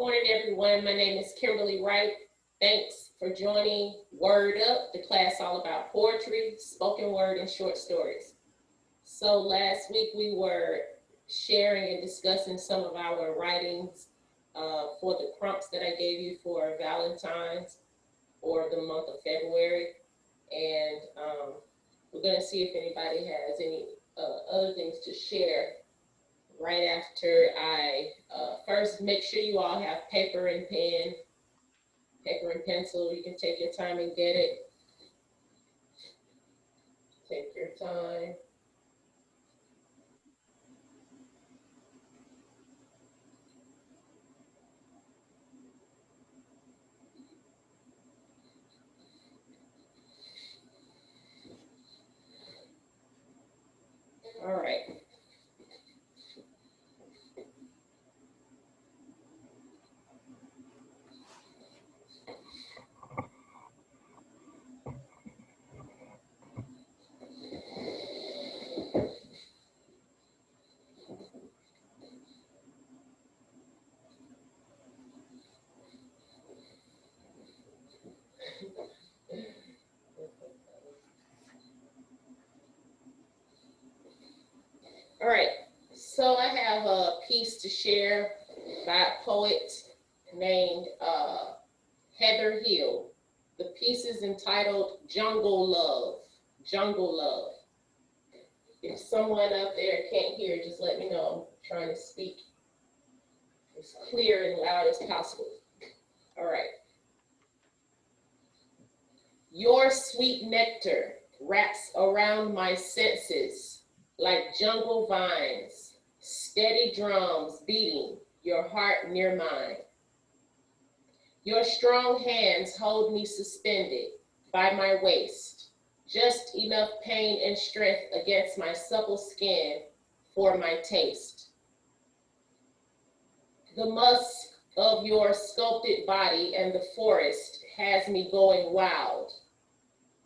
morning, everyone. My name is Kimberlie Wright. Thanks for joining Word Up, the class all about poetry, spoken word, and short stories. So last week we were sharing and discussing some of our writings for the prompts that I gave you for Valentine's or the month of February. And we're going to see if anybody has any other things to share right after I first make sure you all have paper and pen, paper and pencil. You can take your time and get it. Take your time. All right. All right, so I have a piece to share by a poet named Heather Hill. The piece is entitled Jungle Love. Jungle Love. If someone up there can't hear, just let me know. I'm trying to speak as clear and loud as possible. All right. Your sweet nectar wraps around my senses like jungle vines, steady drums beating your heart near mine. Your strong hands hold me suspended by my waist, just enough pain and strength against my supple skin for my taste. The musk of your sculpted body and the forest has me going wild.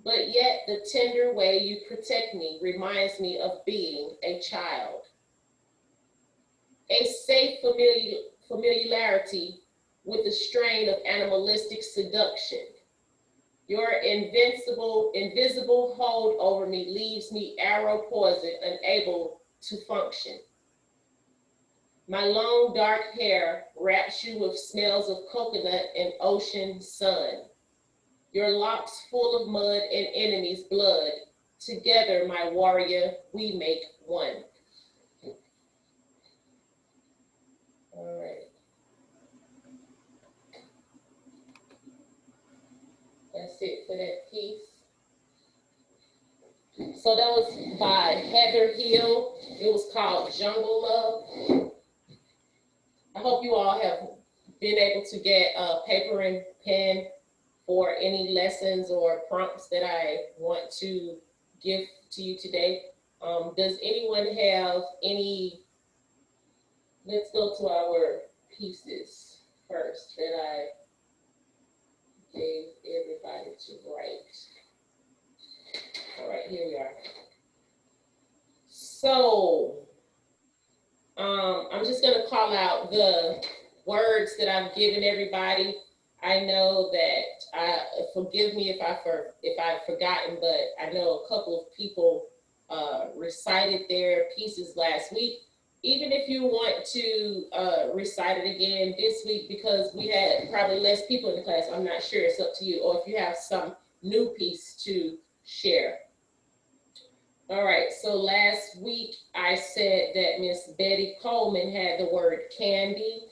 But yet the tender way you protect me reminds me of being a child. A safe familiarity with a strain of animalistic seduction. Your invisible hold over me leaves me arrow poisoned, unable to function. My long dark hair wraps you with smells of coconut and ocean sun. Your locks full of mud and enemy's blood. Together, my warrior, we make one. All right. That's it for that piece. So that was by Heather Hill. It was called Jungle Love. I hope you all have been able to get paper and pen for any lessons or prompts that I want to give to you today. Does anyone have any? Let's go to our pieces first that I gave everybody to write. All right, here we are. So I'm just gonna call out the words that I've given everybody. I know that forgive me if I've forgotten, but I know a couple of people recited their pieces last week. Even if you want to recite it again this week, because we had probably less people in the class, I'm not sure, it's up to you. Or if you have some new piece to share. All right, so last week I said that Miss Betty Coleman had the word candy.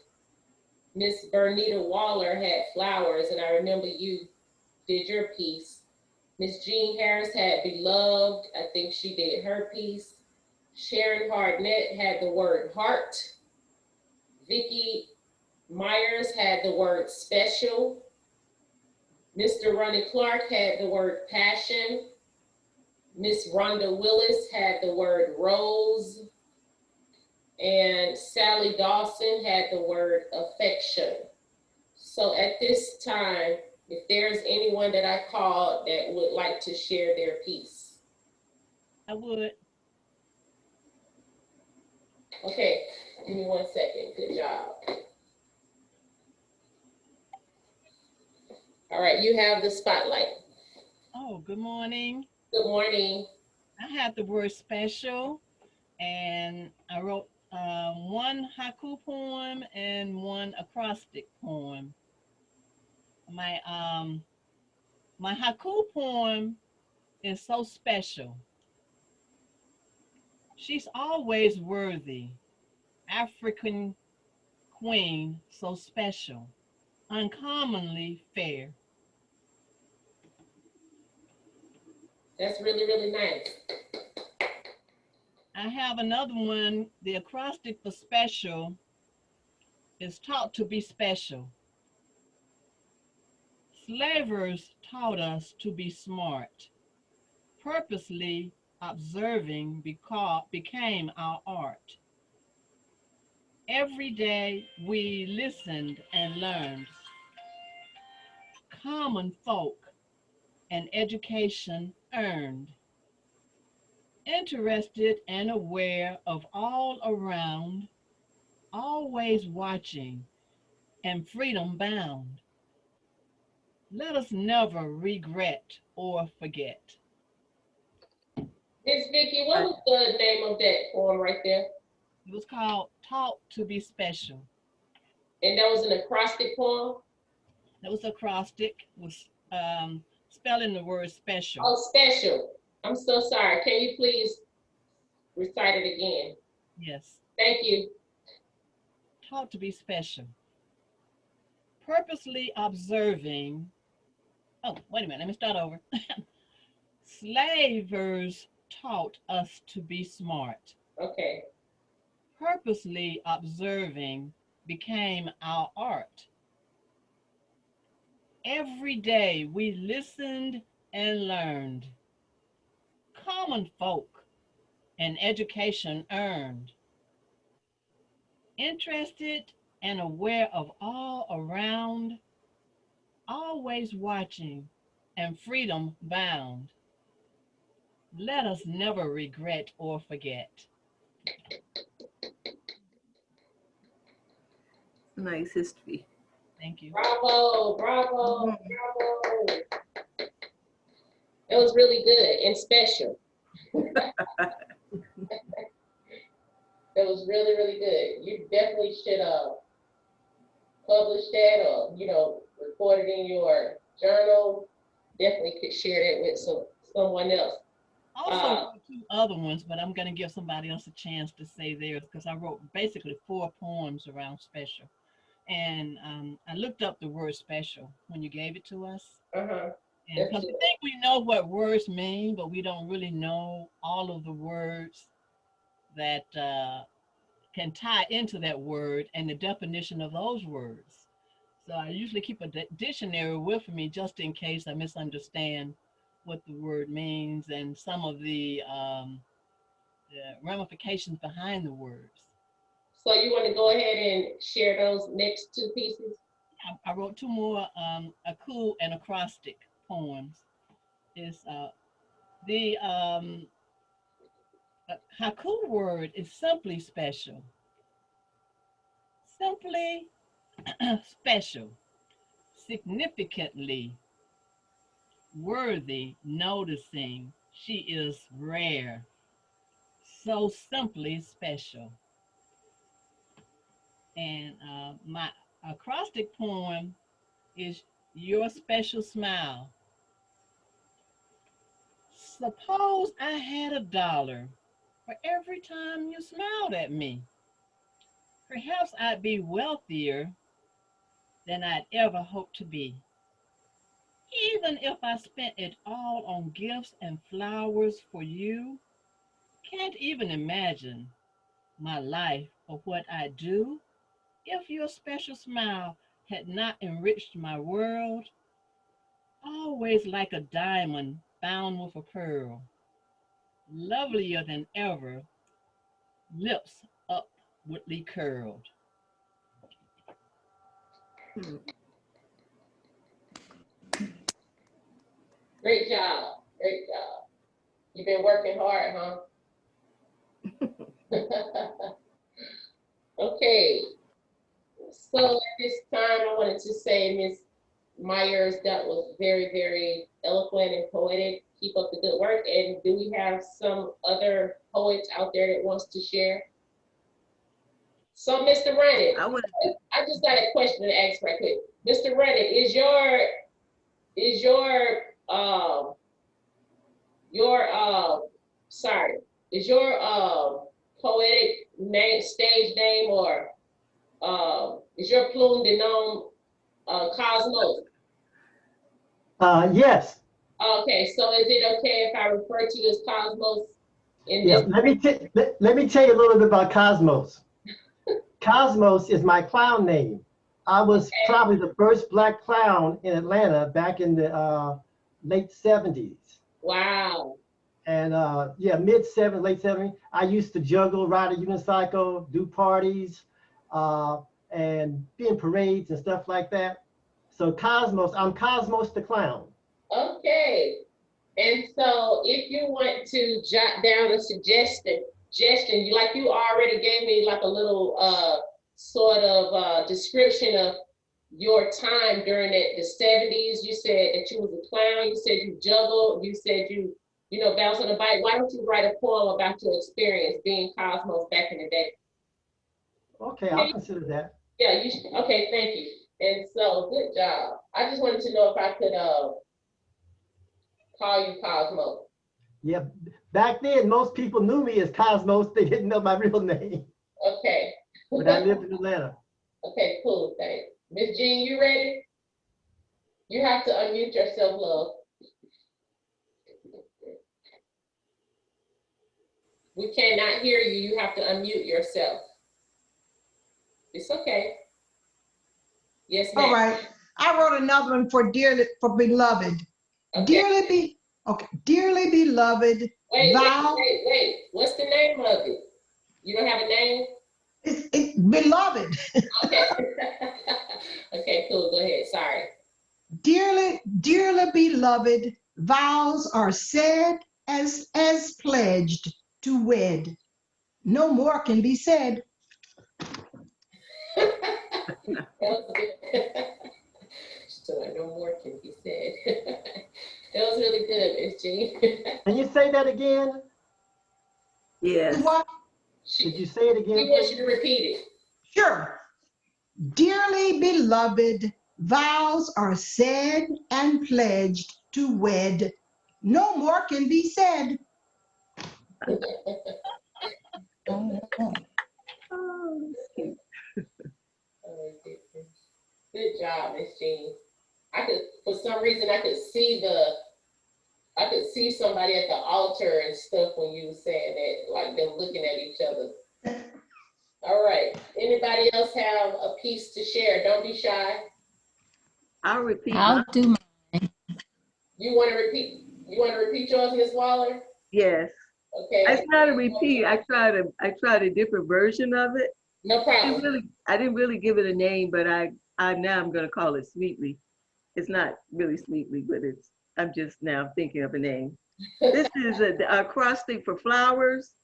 Miss Bernita Waller had flowers, and I remember you did your piece. Miss Jean Harris had beloved. I think she did her piece. Sharon Hardnett had the word heart. Vicki Myers had the word special. Mr. Ronnie Clark had the word passion. Miss Rhonda Willis had the word rose. And Sally Dawson had the word affection. So at this time, if there's anyone that I called that would like to share their piece. I would. Okay, give me 1 second. Good job. All right, you have the spotlight. Oh, good morning. Good morning. I had the word special, and I wrote one haiku poem and one acrostic poem. My my haiku poem is so special. She's always worthy, African queen, so special, uncommonly fair. That's really, really nice. I have another one. The acrostic for special is taught to be special. Slavers taught us to be smart. Purposely observing became our art. Every day we listened and learned. Common folk and education earned. Interested and aware of all around, always watching and freedom bound. Let us never regret or forget. Miss Vicky, what was the name of that poem right there? It was called Taught to be Special. And that was an acrostic poem? That was acrostic, was spelling the word special. Oh, special. I'm so sorry. Can you please recite it again? Yes, Thank you. taught to be special. Purposely observing. Oh, wait a minute, let me start over. Slavers taught us to be smart. Okay. Purposely observing became our art. Every day we listened and learned. Common folk and education earned. Interested and aware of all around, always watching and freedom bound. Let us never regret or forget. Nice history. Thank you. Bravo, bravo, bravo. It was really good and special. It was really, really good. You definitely should publish that or, record it in your journal. Definitely could share that with someone else. Also wrote two other ones, but I'm going to give somebody else a chance to say theirs because I wrote basically 4 poems around special. And I looked up the word special when you gave it to us. Uh-huh. And because we think we know what words mean, but we don't really know all of the words that can tie into that word and the definition of those words. So I usually keep a dictionary with me just in case I misunderstand what the word means and some of the ramifications behind the words. So you want to go ahead and share those next two pieces? I wrote 2 more haiku and acrostic poems. Is the haiku word is simply special. Simply special, significantly worthy noticing. She is rare, so simply special. And my acrostic poem is Your Special Smile. Suppose I had $1 for every time you smiled at me. Perhaps I'd be wealthier than I'd ever hoped to be. Even if I spent it all on gifts and flowers for you, can't even imagine my life or what I'd do if your special smile had not enriched my world, always like a diamond bound with a pearl, lovelier than ever, lips upwardly curled. Great job. Great job. You've been working hard, huh? Okay. So at this time, I wanted to say, Miss Myers, that was very, very eloquent and poetic. Keep up the good work. And do we have some other poets out there that wants to share? So, Mr. Rennet, I would. I just got a question to ask right quick. Mr. Rennet, is your sorry, is your poetic name, stage name, or is your plume de nom Cosmos? Yes. Okay, so is it okay if I refer to you as Cosmos in Yeah. this? Let me tell you a little bit about Cosmos. Cosmos is my clown name. I was probably the first black clown in Atlanta back in the late 70s. Wow. And yeah, mid 70s, late 70s. I used to juggle, ride a unicycle, do parties, and be in parades and stuff like that. So Cosmos, I'm Cosmos the clown. Okay. And so if you want to jot down a suggestion, you already gave me like a little sort of description of your time during the 70s. You said that you was a clown, you said you juggled, you said you know, bounce on a bike. Why don't you write a poem about your experience being Cosmos back in the day? Okay, I'll consider that. Yeah, you should. Okay, thank you. And so good job. I just wanted to know if I could call you Cosmos. Yeah, back then most people knew me as Cosmos. They didn't know my real name, Okay. but I lived in Atlanta. Okay, cool, thanks. Miss Jean, you ready? You have to unmute yourself, love. We cannot hear you. You have to unmute yourself. It's okay. Yes, ma'am. All right. I wrote another one for beloved. Okay. Dearly beloved. Wait. What's the name of it? You don't have a name? It's beloved. Okay. Okay, cool. Go ahead. Sorry. Dearly beloved, vows are said as pledged to wed. No more can be said. That was good. So no more can be said. That was really good, Miss Jean. Can you say that again? Yes. What? Did you say it again? She wants you to repeat it. Sure. Dearly beloved, vows are said and pledged to wed. No more can be said. Oh, that's cute. Oh, good job, Miss Jean. For some reason, I could see somebody at the altar and stuff when you were saying that, like them looking at each other. All right. Anybody else have a piece to share? Don't be shy. I'll repeat. I'll do mine. You want to repeat yours, Miss Waller? Yes. Okay. I try to repeat. I tried a different version of it. No problem. I didn't really give it a name, but now I'm gonna call it Sweetly. It's not really Sweetly, but I'm just now thinking of a name. This is a acrostic for flowers.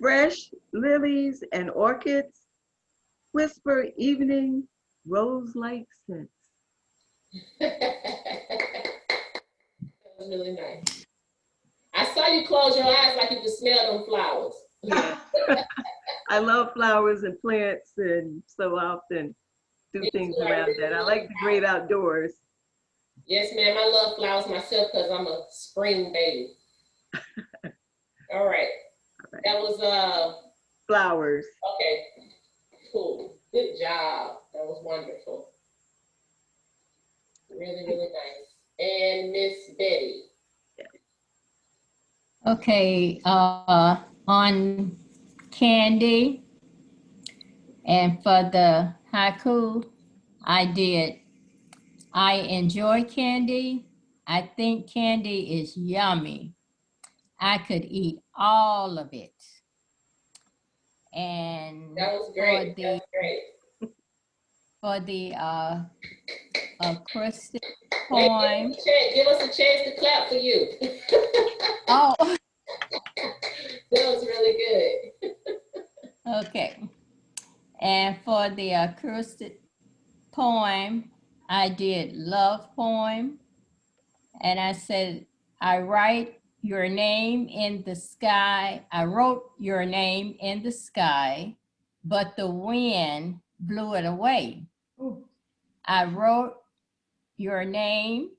Fresh lilies and orchids whisper evening rose-like scents. That was really nice. I saw you close your eyes like you could smell them flowers. Yeah. I love flowers and plants, and so often do things around that. I like the great outdoors. Yes, ma'am. I love flowers myself because I'm a spring baby. All right. That was Flowers. okay. Cool. Good job. That was wonderful. Really, really nice. And Miss Betty. Okay, on candy, and for the haiku, I enjoy candy. I think candy is yummy. I could eat all of it. And That was great. That was great. for the acrostic Wait, poem. give us a chance to clap for you. Oh, That was really good. okay. And for the acrostic poem, I did love poem. And I said, I write your name in the sky. I wrote your name in the sky, but the wind blew it away. Ooh. I wrote your name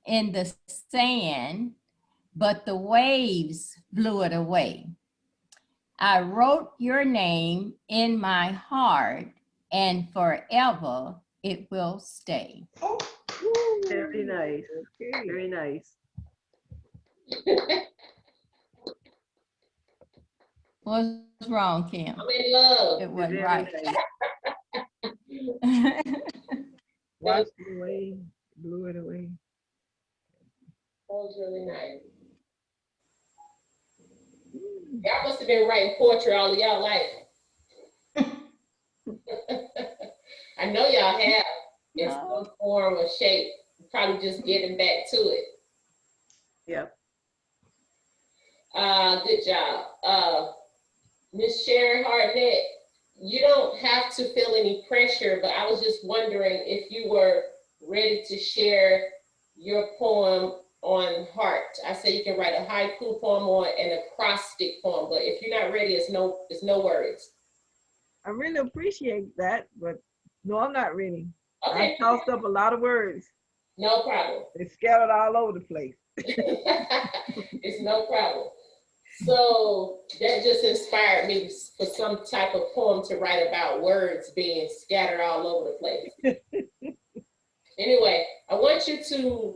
in the sand, but the waves blew it away. I wrote your name in my heart, and forever it will stay. Oh, Very nice. Okay. Very nice. What's wrong, Kim? I'm in love. It wasn't Very right. nice. Washed it away, blew it away. That was really nice. Y'all must have been writing poetry all of y'all life. I know y'all have in some form or shape. Probably just getting back to it. Yep. Good job. Miss Sharon Hartnett, you don't have to feel any pressure, but I was just wondering if you were ready to share your poem on heart. I say you can write a haiku poem or an acrostic poem, but if you're not ready, it's no worries. I really appreciate that, but no, I'm not ready. Okay, I tossed up a lot of words. no problem. They're scattered all over the place. It's no problem. So that just inspired me for some type of poem to write about words being scattered all over the place. Anyway, I want you to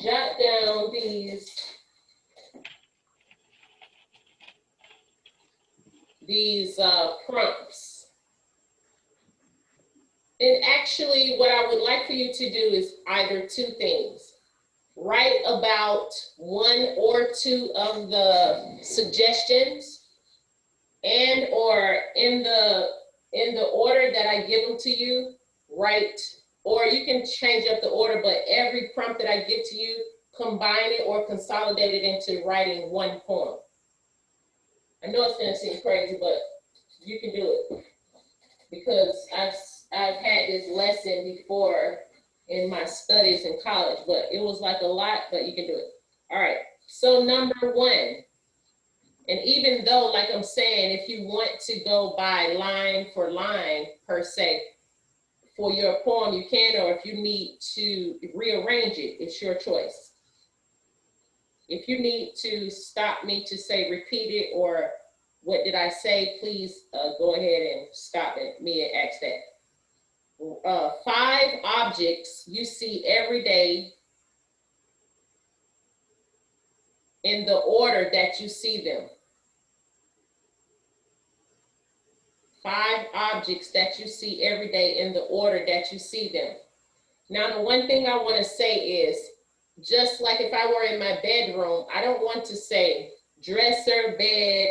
jot down these prompts. And actually, what I would like for you to do is either two things. Write about one or two of the suggestions, and or in the order that I give them to you, write, or you can change up the order, but every prompt that I give to you, combine it or consolidate it into writing one poem. I know it's gonna seem crazy, but you can do it because I've had this lesson before in my studies in college, but it was like a lot, but you can do it. All right, so number one, and even though, like I'm saying, if you want to go by line for line per se, for your poem, you can, or if you need to rearrange it, it's your choice. If you need to stop me to say repeat it or what did I say, please go ahead and stop me and ask that. 5 objects you see every day in the order that you see them. 5 objects that you see every day in the order that you see them. Now, the one thing I want to say is, just like if I were in my bedroom, I don't want to say dresser, bed,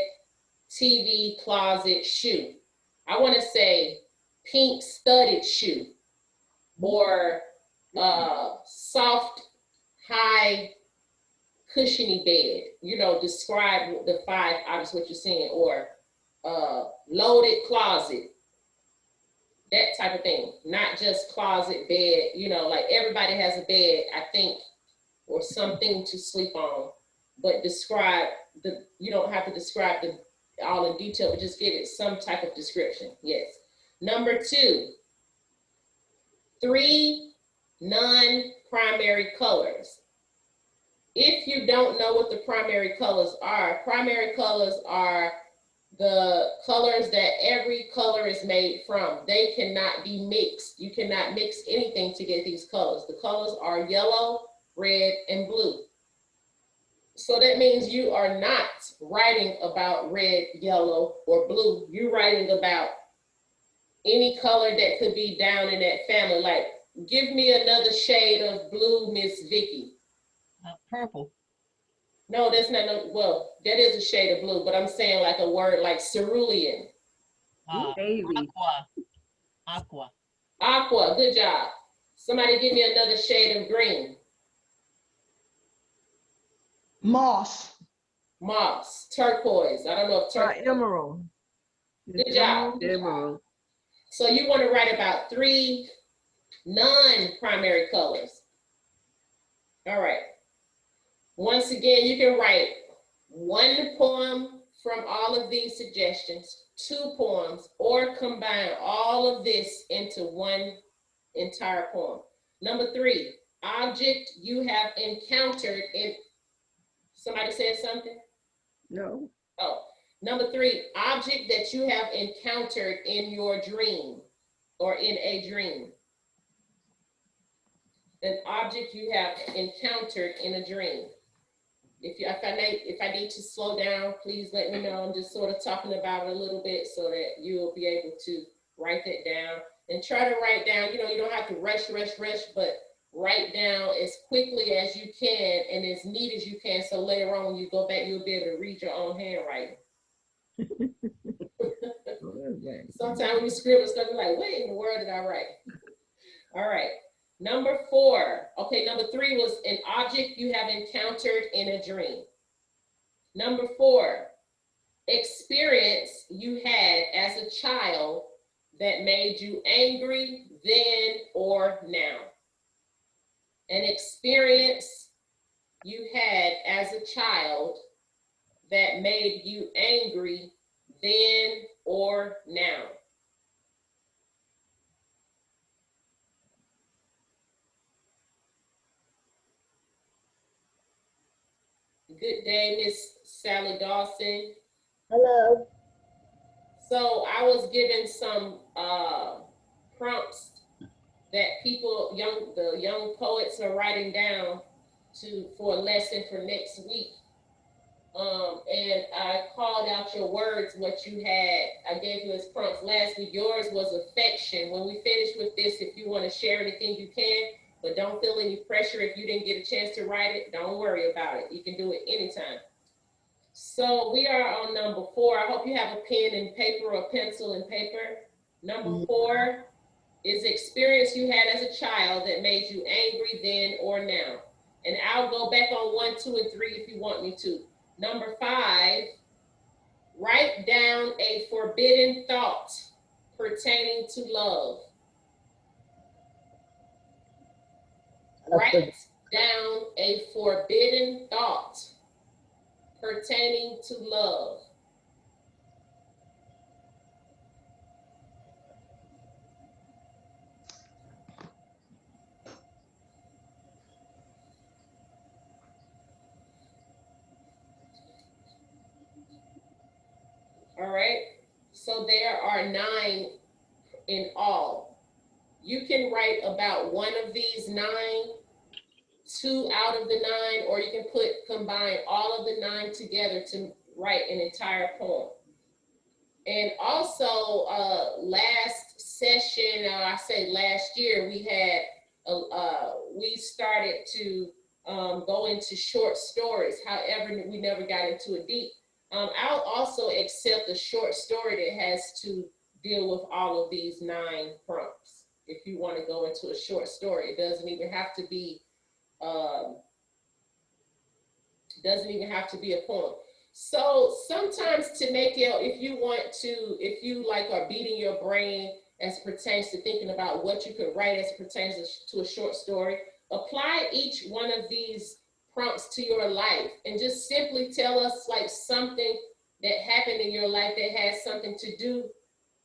TV, closet, shoe. I want to say pink studded shoe, or soft, high, cushiony bed. You know, describe the 5 objects, what you're seeing, or loaded closet, that type of thing. Not just closet, bed, you know, like everybody has a bed, I think, or something to sleep on, but describe you don't have to describe all in detail, but just give it some type of description. Yes. Number 2, 3 non-primary colors. If you don't know what the primary colors are the colors that every color is made from. They cannot be mixed. You cannot mix anything to get these colors. The colors are yellow, red, and blue. So that means you are not writing about red, yellow, or blue. You're writing about any color that could be down in that family. Like, give me another shade of blue, Miss Vicky. Purple. No, that's not, well, that is a shade of blue, but I'm saying like a word like cerulean. Navy. Aqua. Aqua, good job. Somebody give me another shade of green. moss, Moss, turquoise. I don't know if turquoise. Emerald. Good job. Emerald. So you want to write about 3 non-primary colors. All right. Once again, you can write 1 poem from all of these suggestions, 2 poems, or combine all of this into one entire poem. Number 3, object you have encountered in, somebody said something? No. Oh, number 3, object that you have encountered in your dream or in a dream. An object you have encountered in a dream. If I need to slow down, please let me know. I'm just sort of talking about it a little bit so that you'll be able to write that down and try to write down, you don't have to rush, but write down as quickly as you can and as neat as you can. So later on, when you go back, you'll be able to read your own handwriting. Sometimes when you scribble stuff, you're like, what in the world did I write? All right. Number 4. Okay, number 3 was an object you have encountered in a dream. Number 4, experience you had as a child that made you angry then or now. An experience you had as a child that made you angry then or now. Good day, Miss Sally Dawson. Hello. So I was given some prompts that the young poets are writing down for a lesson for next week. And I called out your words, what you had. I gave you as prompts last week. Yours was affection. When we finish with this, if you want to share anything, you can, but don't feel any pressure if you didn't get a chance to write it. Don't worry about it. You can do it anytime. So we are on number 4. I hope you have a pen and paper or pencil and paper. Number 4 is experience you had as a child that made you angry then or now. And I'll go back on 1, 2, and 3 if you want me to. Number 5, write down a forbidden thought pertaining to love. Write down a forbidden thought pertaining to love. All right, so there are 9 in all. You can write about one of these 9, 2 out of the 9, or you can combine all of the 9 together to write an entire poem. And also last session, I say last year, we started to go into short stories. However, we never got into it deep. I'll also accept a short story that has to deal with all of these 9 prompts. If you want to go into a short story, it doesn't even have to be a poem. So sometimes to make it, if you like are beating your brain as pertains to thinking about what you could write as pertains to a short story, apply each one of these prompts to your life and just simply tell us like something that happened in your life that has something to do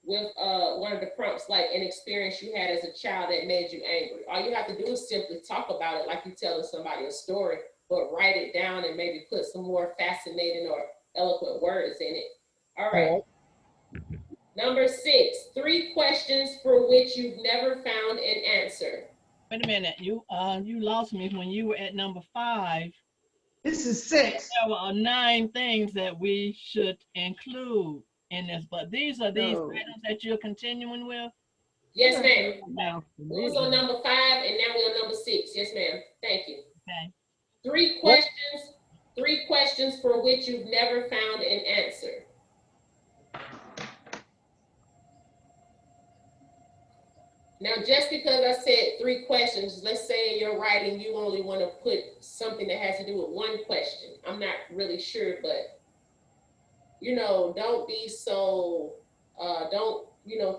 with one of the prompts, like an experience you had as a child that made you angry. All you have to do is simply talk about it like you're telling somebody a story, but write it down and maybe put some more fascinating or eloquent words in it. All right. Number 6, 3 questions for which you've never found an answer. Wait a minute, you lost me when you were at number 5. This is 6. There were 9 things that we should include in this, but these are these items that you're continuing with? Yes, ma'am. We was on number 5 and now we're on number 6. Yes, ma'am. Thank you. Okay. 3 questions for which you've never found an answer. Now, just because I said 3 questions, let's say in your writing, you only want to put something that has to do with 1 question. I'm not really sure, but, don't be so Don't,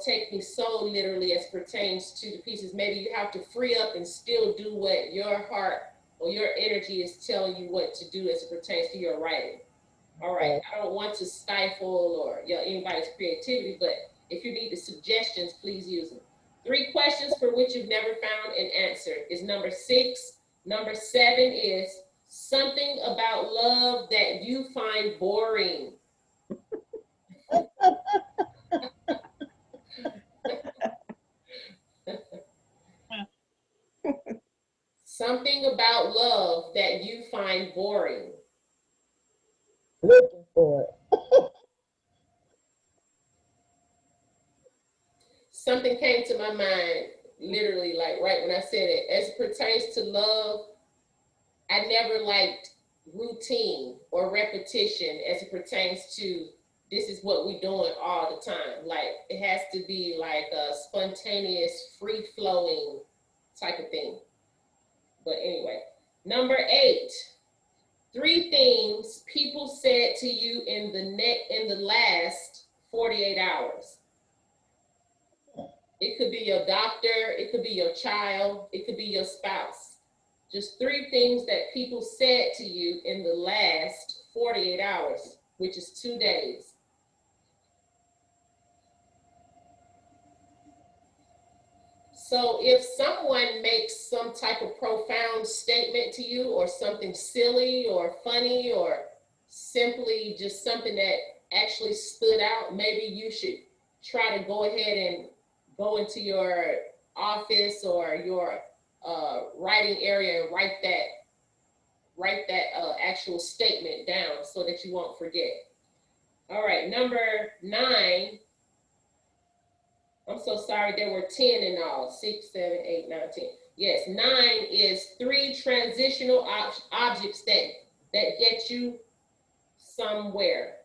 take me so literally as pertains to the pieces. Maybe you have to free up and still do what your heart or your energy is telling you what to do as it pertains to your writing. All right. I don't want to stifle or anybody's creativity, but if you need the suggestions, please use them. 3 questions for which you've never found an answer is number 6. Number 7 is something about love that you find boring. Something about love that you find boring. Looking for it. Something came to my mind, literally, like right when I said it. As it pertains to love, I never liked routine or repetition as it pertains to this is what we're doing all the time. Like it has to be like a spontaneous, free-flowing type of thing. But anyway, number 8, 3 things people said to you in the last 48 hours. It could be your doctor, it could be your child, it could be your spouse. Just 3 things that people said to you in the last 48 hours, which is 2 days. So if someone makes some type of profound statement to you or something silly or funny or simply just something that actually stood out, maybe you should try to go ahead and go into your office or your writing area and write that actual statement down so that you won't forget. All right, number 9. I'm so sorry, there were 10 in all. 6, 7, 8, 9, 10. Yes, 9 is 3 transitional objects that get you somewhere.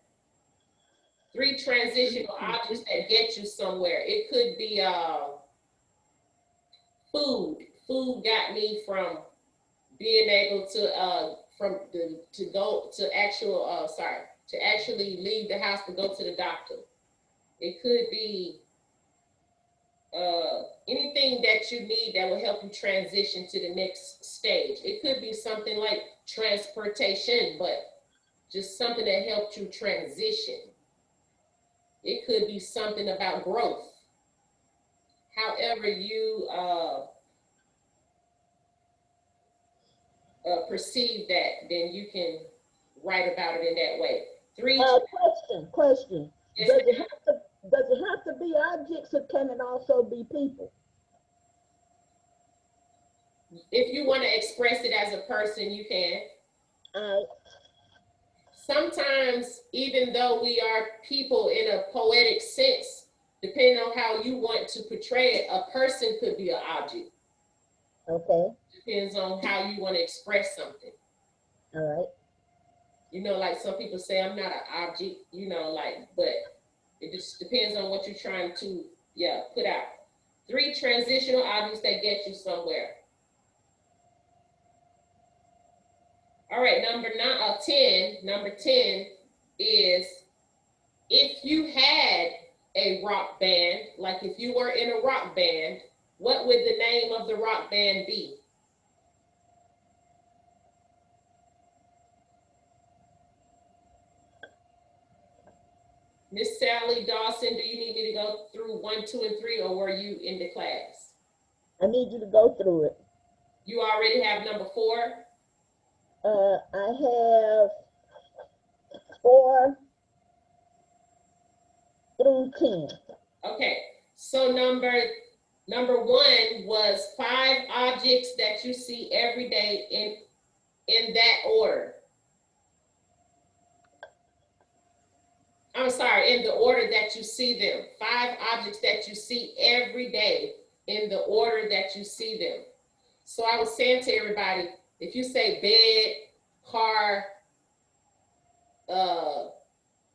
3 transitional objects that get you somewhere. It could be food. Food got me from being able to actually leave the house to go to the doctor. It could be anything that you need that will help you transition to the next stage. It could be something like transportation, but just something that helped you transition. It could be something about growth. However you perceive that, then you can write about it in that way. 3. Question. Yes, Does it have to be objects, or can it also be people? if you want to express it as a person, you can. Sometimes, even though we are people in a poetic sense, depending on how you want to portray it, a person could be an object. Okay. Depends on how you want to express something. All right. Like some people say, I'm not an object, but it just depends on what you're trying to, put out. 3 transitional objects that get you somewhere. All right, number 10 is if you had a rock band, like if you were in a rock band, what would the name of the rock band be? Miss Sally Dawson, do you need me to go through 1, 2, and 3, or were you in the class? I need you to go through it. You already have number 4? I have 4 through 10. Okay, so number 1 was 5 objects that you see every day in that order. I'm sorry, in the order that you see them. 5 objects that you see every day in the order that you see them. So I was saying to everybody, if you say bed, car,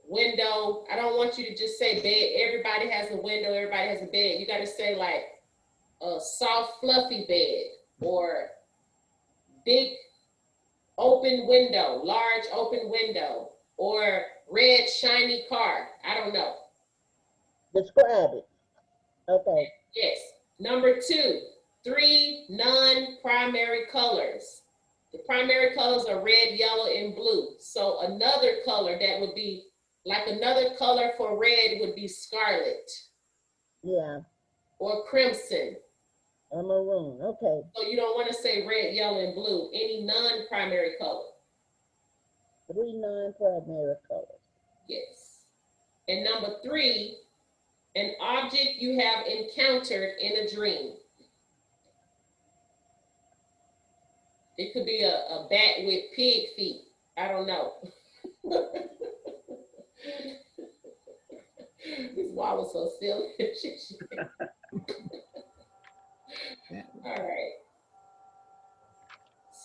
window, I don't want you to just say bed. Everybody has a window, everybody has a bed. You got to say like a soft, fluffy bed, or big open window, large open window, or red shiny car. I don't know. Describe it. Okay. Yes. Number 2, 3 non-primary colors. The primary colors are red, yellow, and blue. So another color that would be like another color for red would be scarlet Yeah. or crimson. Or maroon. Okay. So you don't want to say red, yellow, and blue. Any non-primary color. 3 non-primary colors. Yes. And number 3, an object you have encountered in a dream. It could be a bat with pig feet. I don't know. This wall was so silly. All right.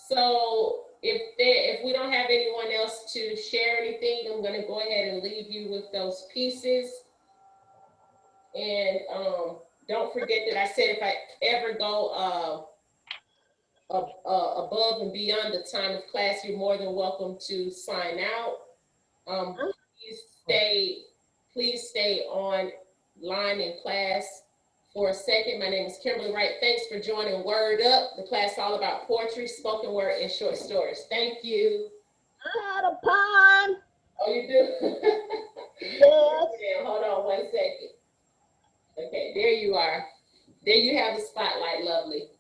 So if we don't have anyone else to share anything, I'm going to go ahead and leave you with those pieces. And don't forget that I said if I ever go above and beyond the time of class, you're more than welcome to sign out. Please stay on line in class for a second. My name is Kimberlie Wright. Thanks for joining Word Up, the class all about poetry, spoken word, and short stories. Thank you. I had a pun. Oh, you do? Yes. Hold on 1 second. Okay, there you are. There you have the spotlight, lovely.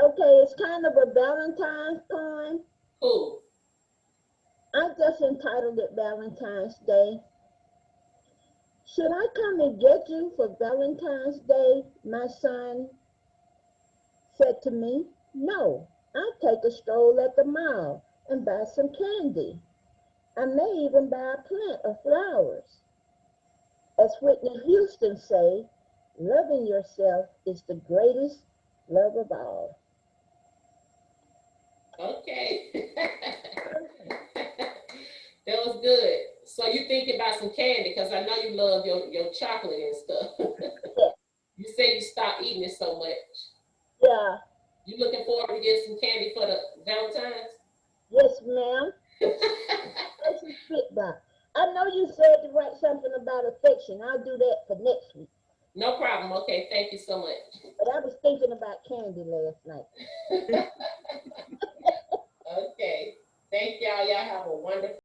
Okay, it's kind of a Valentine's poem. Cool. I just entitled it Valentine's Day. Should I come and get you for Valentine's Day? My son said to me, no, I'll take a stroll at the mall and buy some candy. I may even buy a plant of flowers. As Whitney Houston say, loving yourself is the greatest love of all. Okay. That was good. So you thinking about some candy, because I know you love your chocolate and stuff. You say you stopped eating it so much. Yeah. You looking forward to getting some candy for the Valentine's? Yes, ma'am. I know you said to write something about affection. I'll do that for next week. No problem. Okay, thank you so much. But I was thinking about candy last night. Okay. Thank y'all. Y'all have a wonderful